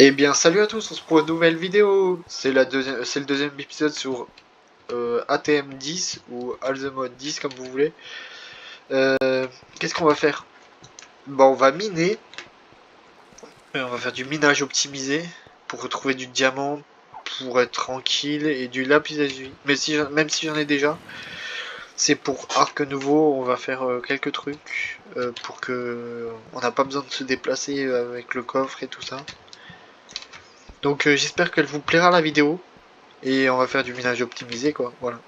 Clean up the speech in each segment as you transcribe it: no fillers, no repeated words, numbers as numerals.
Eh bien salut à tous, on se retrouve pour une nouvelle vidéo. C'est le deuxième épisode sur ATM 10 ou Alzemode 10 comme vous voulez. Qu'est-ce qu'on va faire? Bon, on va miner. On va faire du minage optimisé pour retrouver du diamant, pour être tranquille, et du lapis lazuli. Mais même si j'en ai déjà, c'est pour arc nouveau. On va faire quelques trucs pour que on n'a pas besoin de se déplacer avec le coffre et tout ça. Donc j'espère qu'elle vous plaira la vidéo. Et on va faire du minage optimisé quoi, voilà.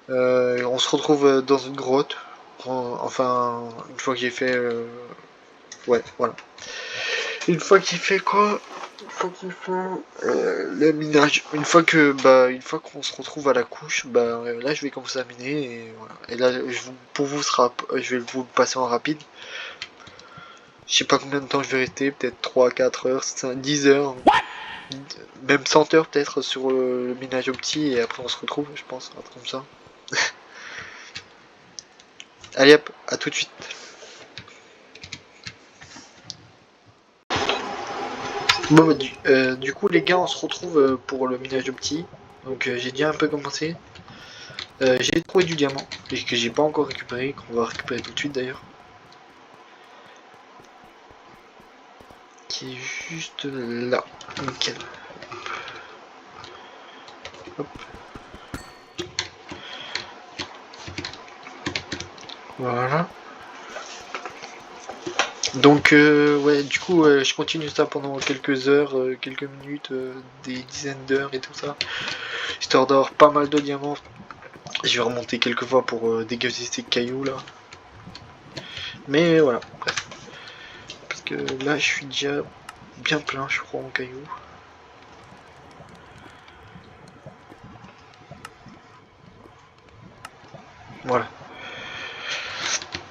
On se retrouve dans une grotte. Enfin, une fois que j'ai fait... Ouais, voilà. Une fois qu'il fait quoi? Une fois qu'il fait le minage. Une fois qu'on se retrouve à la couche, là je vais commencer à miner et voilà. Et là, pour vous, je vais vous le passer en rapide. Je sais pas combien de temps je vais rester, peut-être 3-4 heures, 10 heures. Même 100 heures peut-être sur le minage opti et après on se retrouve, je pense, un truc comme ça. Allez hop, à tout de suite. Bon du coup les gars, on se retrouve pour le minage opti. Donc j'ai déjà un peu commencé. J'ai trouvé du diamant et que j'ai pas encore récupéré, qu'on va récupérer tout de suite d'ailleurs. Qui est juste là. Nickel. Hop. Voilà. Donc ouais, du coup je continue ça pendant quelques heures, quelques minutes, des dizaines d'heures et tout ça. Histoire d'avoir pas mal de diamants. Je vais remonter quelques fois pour dégager ces cailloux là. Mais voilà, bref. Parce que là je suis déjà bien plein je crois en cailloux. Voilà.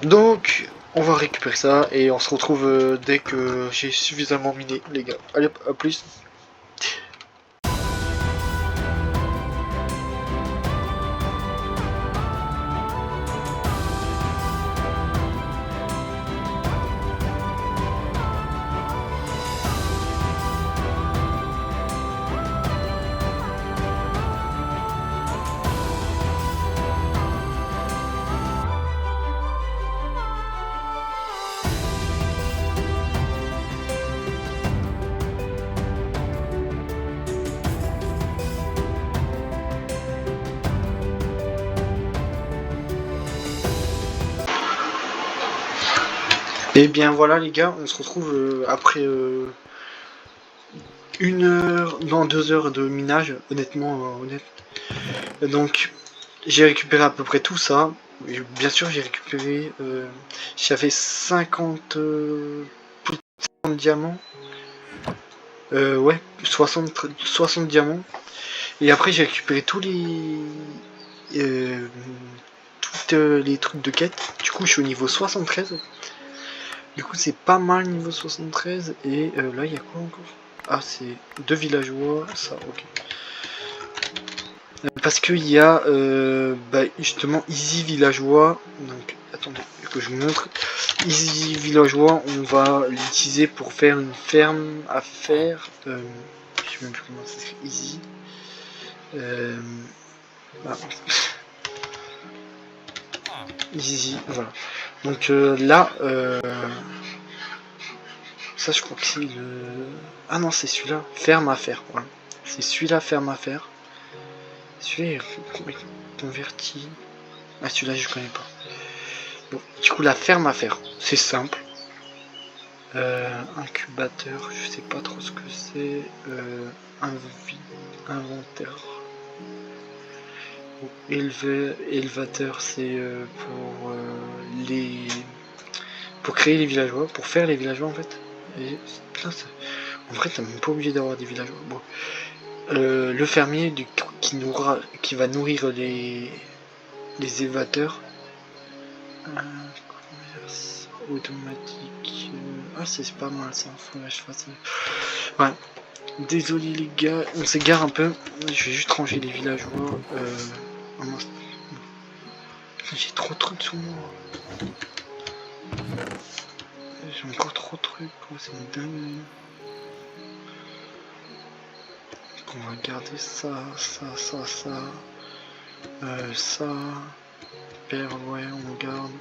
Donc on va récupérer ça et on se retrouve dès que j'ai suffisamment miné les gars. Allez, à plus. Et bien voilà les gars, on se retrouve après 1 heure, non 2 heures de minage, honnêtement, honnête. Donc j'ai récupéré à peu près tout ça. Et bien sûr j'ai récupéré, j'avais 50 diamants. Ouais, 60 diamants. Et après j'ai récupéré tous toutes les trucs de quête. Du coup je suis au niveau 73. Du coup c'est pas mal niveau 73. Et là il y a quoi encore? Ah c'est 2 villageois, ça ok. Parce qu'il y a justement Easy Villageois. Donc attendez que je vous montre. Easy Villageois, on va l'utiliser pour faire une ferme à faire. Je sais même plus comment ça s'écrit. Easy. Ah. Easy, voilà. Donc là, ça je crois que c'est le... Ah non, c'est celui-là, ferme à faire. Voilà. C'est celui-là, ferme à faire. Celui-là est converti. Ah, celui-là, je connais pas. Bon, du coup, la ferme à faire, c'est simple. Incubateur, je sais pas trop ce que c'est. Inventaire. Élevateur, c'est pour créer les villageois, pour faire les villageois en fait. Et là, en vrai, t'as même pas obligé d'avoir des villageois. Bon. Le fermier qui va nourrir les élevateurs. Commerce automatique. Ah, c'est pas mal ça, fourrage facile. Ouais. Désolé les gars, on s'égare un peu. Je vais juste ranger les villageois. J'ai trop de trucs sur moi. J'ai encore trop de trucs, c'est une dingue. on va garder ça. Ça. Père, ouais, on garde.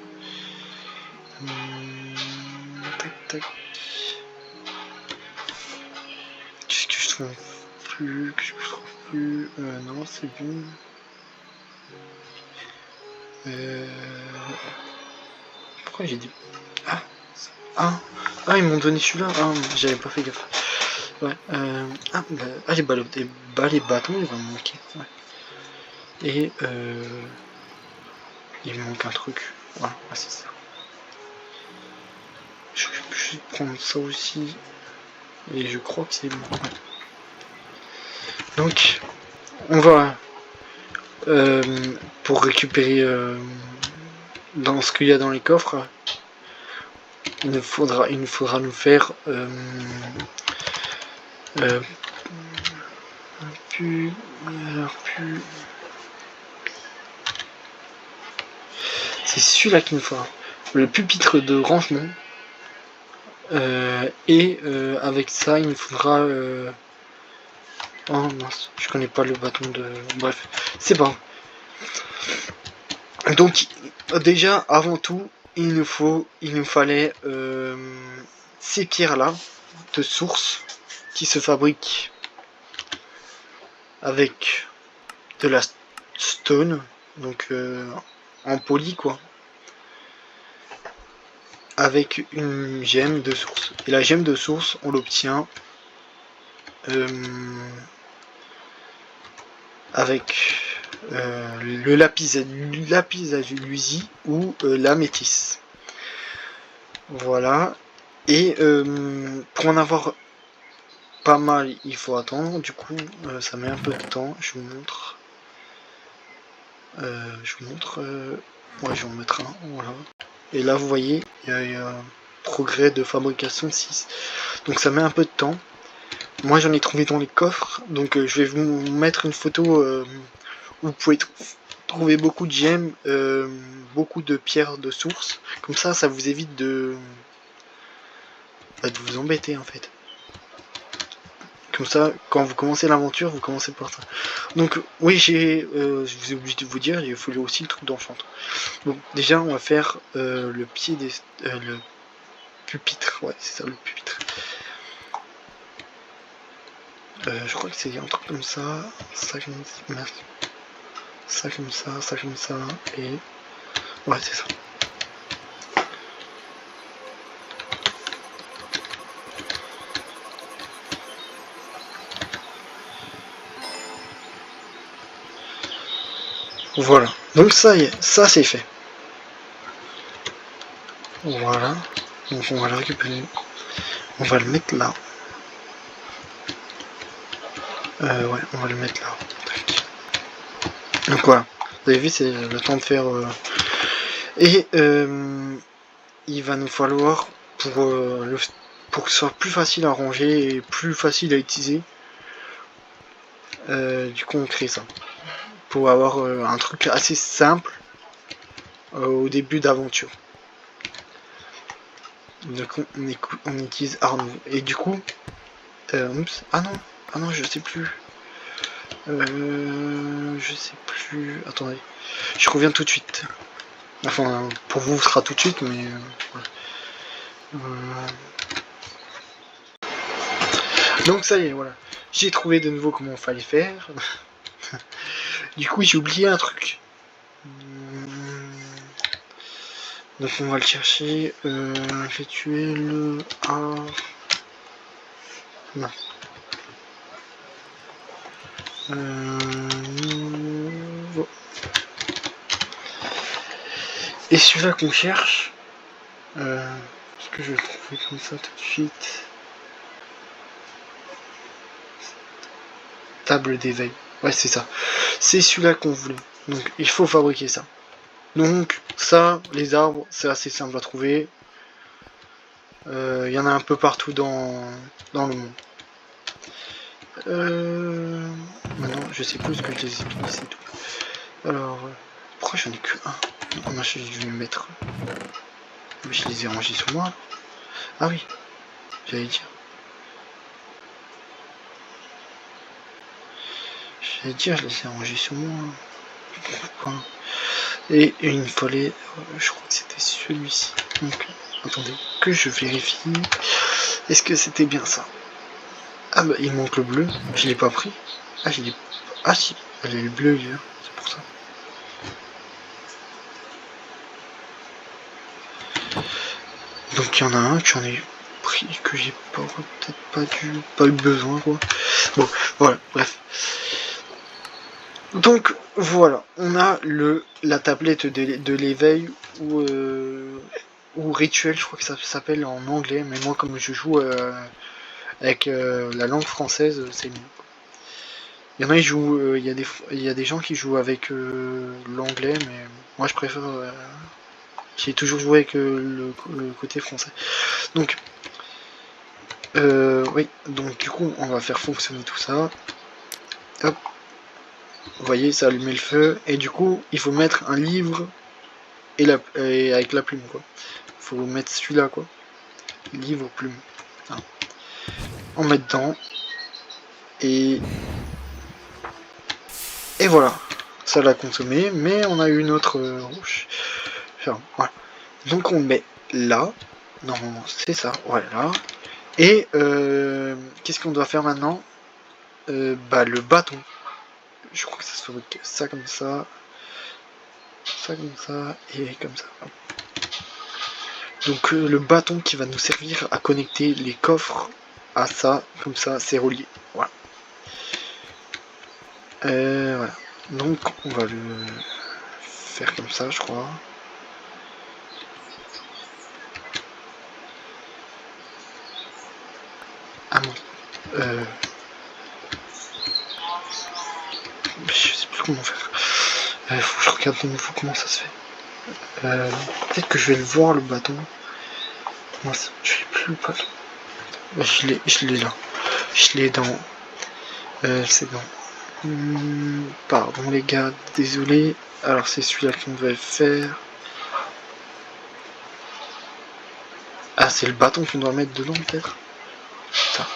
Tac. Qu'est-ce que je trouve plus? Non, c'est bon. Pourquoi j'ai dit... Ah, ils m'ont donné celui-là. Ah, j'avais pas fait gaffe. Ouais. Les bâtons, ils vont me manquer. Ouais. Et il me manque un truc. Voilà, c'est ça. Je vais juste prendre ça aussi. Et je crois que c'est bon. Ouais. Donc, on va pour récupérer dans ce qu'il y a dans les coffres. Il nous faudra nous faire c'est celui-là qu'il nous faudra. Le pupitre de rangement. Et avec ça, il nous faudra... Oh mince, je connais pas le bâton de... Bref, c'est pas. Donc, déjà, avant tout, il nous fallait ces pierres-là de source qui se fabriquent avec de la stone, donc en poli quoi, avec une gemme de source. Et la gemme de source, on l'obtient avec le lapis lazuli ou la métisse. Voilà. Et pour en avoir pas mal, il faut attendre. Du coup, ça met un peu de temps. Je vous montre. Ouais, je vais en mettre un. Voilà. Et là, vous voyez, il y a un progrès de fabrication 6. Donc ça met un peu de temps. Moi, j'en ai trouvé dans les coffres. Donc je vais vous mettre une photo où vous pouvez trouver beaucoup de gemmes, beaucoup de pierres de source. Comme ça vous évite de vous embêter en fait. Comme ça, quand vous commencez l'aventure, vous commencez par ça. Donc oui, je vous ai oublié de vous dire, il faut aussi le truc d'enchantement. Donc déjà, on va faire le pied des... le pupitre, ouais, c'est ça, le pupitre. Je crois que c'est un truc comme ça, ça comme ça, et... Ouais, c'est ça. Voilà, donc ça y est, ça c'est fait. Voilà, donc on va le récupérer. On va le mettre là. Ouais, on va le mettre là. Donc voilà, vous avez vu, c'est le temps de faire... Et il va nous falloir, pour que ce soit plus facile à ranger et plus facile à utiliser, du coup on crée ça. Pour avoir un truc assez simple au début d'aventure. Donc on utilise Arnaud. Et du coup, oups, ah non, je sais plus. Attendez, je reviens tout de suite. Enfin, pour vous, ce sera tout de suite, mais voilà. Donc ça y est, voilà. J'ai trouvé de nouveau comment il fallait faire. Du coup, j'ai oublié un truc. Donc on va le chercher. J'ai tué le A. Non. Et celui-là qu'on cherche, est-ce que je vais le trouver comme ça tout de suite? Table d'éveil. Ouais, c'est ça. C'est celui-là qu'on voulait. Donc il faut fabriquer ça. Donc ça, les arbres, c'est assez simple à trouver. Il y en a un peu partout dans le monde. Maintenant, je sais plus ce que je les ai mis, c'est tout. Alors, pourquoi j'en ai que un? Non, je vais le mettre. Mais je les ai rangés sur moi. Ah oui, j'allais dire. J'allais dire, je l'ai rangé sur moi. Et une follet, je crois que c'était celui-ci. Donc, attendez, que je vérifie. Est-ce que c'était bien ça? Ah bah, il manque le bleu. Je l'ai pas pris. Ah, je l'ai... Ah si, elle est le bleu, c'est pour ça. Donc il y en a un que j'en ai pris, que j'ai peut-être pas eu besoin, quoi. Bon, voilà, bref. Donc voilà, on a la tablette de l'éveil ou rituel, je crois que ça s'appelle en anglais, mais moi comme je joue avec la langue française, c'est mieux. Il y en a, il y a des gens qui jouent avec l'anglais, mais moi je préfère. J'ai toujours joué avec le côté français. Donc, oui, donc du coup, on va faire fonctionner tout ça. Hop. Vous voyez, ça allume le feu. Et du coup, il faut mettre un livre et avec la plume, quoi. Il faut mettre celui-là, quoi. Livre, plume. Hein. On met dedans. Et voilà. Ça l'a consommé, mais on a eu une autre rouge. Enfin, voilà. Donc on met là. Normalement, c'est ça. Voilà. Et qu'est-ce qu'on doit faire maintenant? Bah, le bâton. Je crois que ça se fabrique ça comme ça et comme ça. Donc le bâton qui va nous servir à connecter les coffres à ça, comme ça, c'est relié. Voilà. Voilà. Donc on va le faire comme ça, je crois. Ah non. Je sais plus comment faire. Faut que je regarde de nouveau comment ça se fait. Peut-être que je vais le voir le bâton. Moi, je sais plus le bâton. Je l'ai là. Je l'ai dans. C'est dans. Pardon les gars, désolé. Alors c'est celui-là qu'on devait faire. Ah, c'est le bâton qu'on doit mettre dedans peut-être. Ça.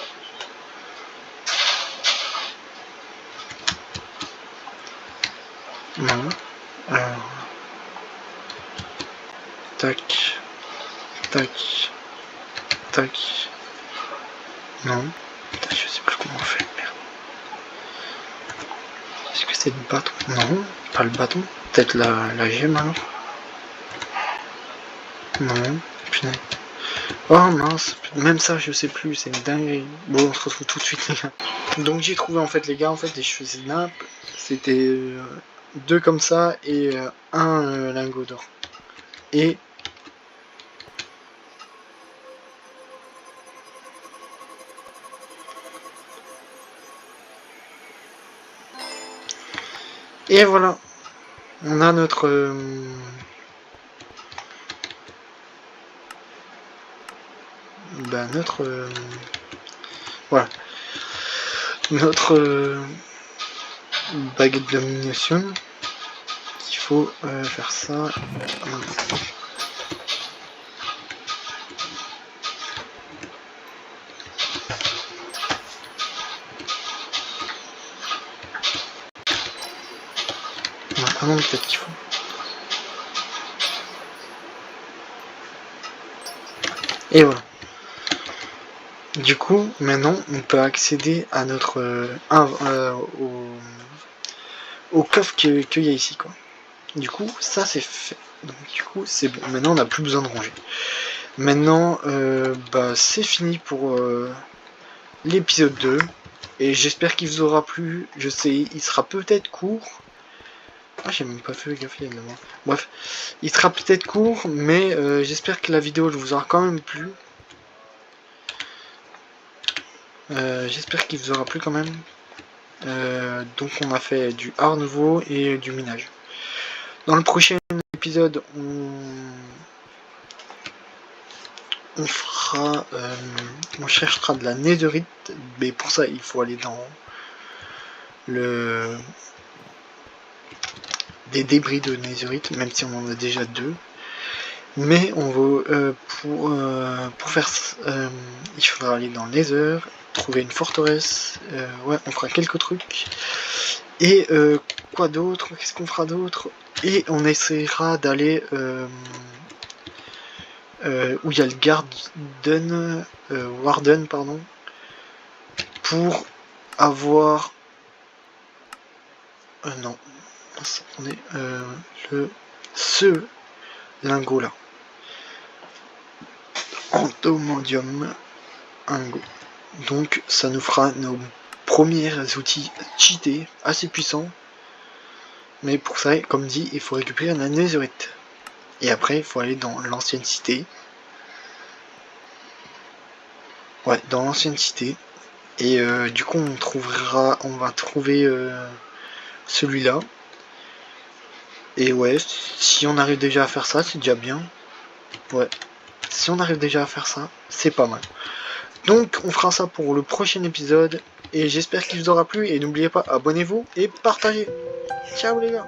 Non. Alors. Tac. Tac. Tac. Non. Je sais plus comment on fait. Merde. Est-ce que c'est le bâton? Non, pas le bâton. Peut-être la gemme alors. Non. Putain. Oh mince, même ça je sais plus, c'est une dinguerie. Bon, on se retrouve tout de suite les gars. Donc j'ai trouvé en fait les gars, en fait des cheveux snap, c'était deux comme ça et un lingot d'or. Et voilà, on a notre voilà, notre baguette d'illumination. Il faut faire ça. Ah non, peut-être qu'il faut. Et voilà. Du coup, maintenant, on peut accéder à notre au coffre qu'il y a ici, quoi. Du coup, ça c'est fait. Donc du coup, c'est bon. Maintenant, on n'a plus besoin de ranger. Maintenant, bah, c'est fini pour l'épisode 2. Et j'espère qu'il vous aura plu. Je sais, il sera peut-être court. Ah, j'ai même pas fait gaffe, il y a de la main. Bref, il sera peut-être court, mais j'espère que la vidéo vous aura quand même plu. J'espère qu'il vous aura plu quand même. Donc on a fait du art nouveau et du minage. Dans le prochain épisode, on fera, on cherchera de la netherite, mais pour ça il faut aller dans des débris de netherite, même si on en a déjà deux. Mais on va pour faire il faudra aller dans le nether, trouver une forteresse, ouais, on fera quelques trucs Et quoi d'autre? Qu'est-ce qu'on fera d'autre? Et on essaiera d'aller où il y a le Warden, pardon, pour avoir... non, attendez, ce lingot là. Entomodium Ingo. Donc ça nous fera nos premiers outils cheatés, assez puissants. Mais pour ça, comme dit, il faut récupérer la netherite. Et après, il faut aller dans l'ancienne cité. Ouais, dans l'ancienne cité. Et du coup, on va trouver celui-là. Et ouais, si on arrive déjà à faire ça, c'est déjà bien. Ouais, si on arrive déjà à faire ça, c'est pas mal. Donc, on fera ça pour le prochain épisode. Et j'espère qu'il vous aura plu. Et n'oubliez pas, abonnez-vous et partagez. Ciao les gars.